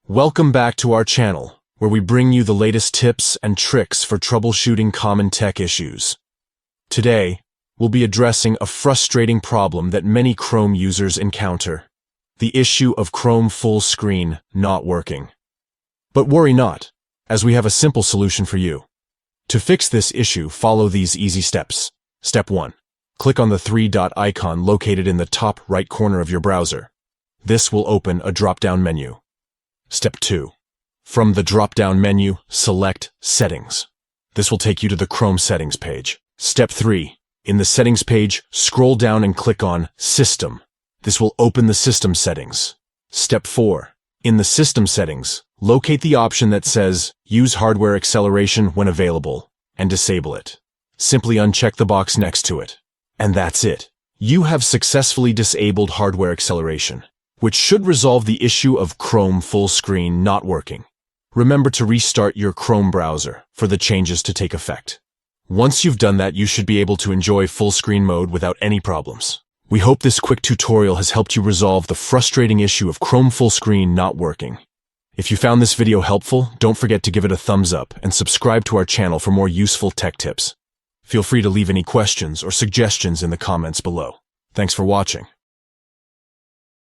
Welcome back to our channel, where we bring you the latest tips and tricks for troubleshooting common tech issues. Today, we'll be addressing a frustrating problem that many Chrome users encounter: the issue of Chrome full screen not working. But worry not, as we have a simple solution for you. To fix this issue, follow these easy steps. Step 1. Click on the three-dot icon located in the top right corner of your browser. This will open a drop-down menu. Step 2. From the drop-down menu, select Settings. This will take you to the Chrome Settings page. Step 3. In the Settings page, scroll down and click on System. This will open the System settings. Step 4. In the System settings, locate the option that says Use Hardware Acceleration when available, and disable it. Simply uncheck the box next to it. And that's it. You have successfully disabled hardware acceleration, which should resolve the issue of Chrome full screen not working. Remember to restart your Chrome browser for the changes to take effect. Once you've done that, you should be able to enjoy full screen mode without any problems. We hope this quick tutorial has helped you resolve the frustrating issue of Chrome full screen not working. If you found this video helpful, don't forget to give it a thumbs up and subscribe to our channel for more useful tech tips. Feel free to leave any questions or suggestions in the comments below. Thanks for watching.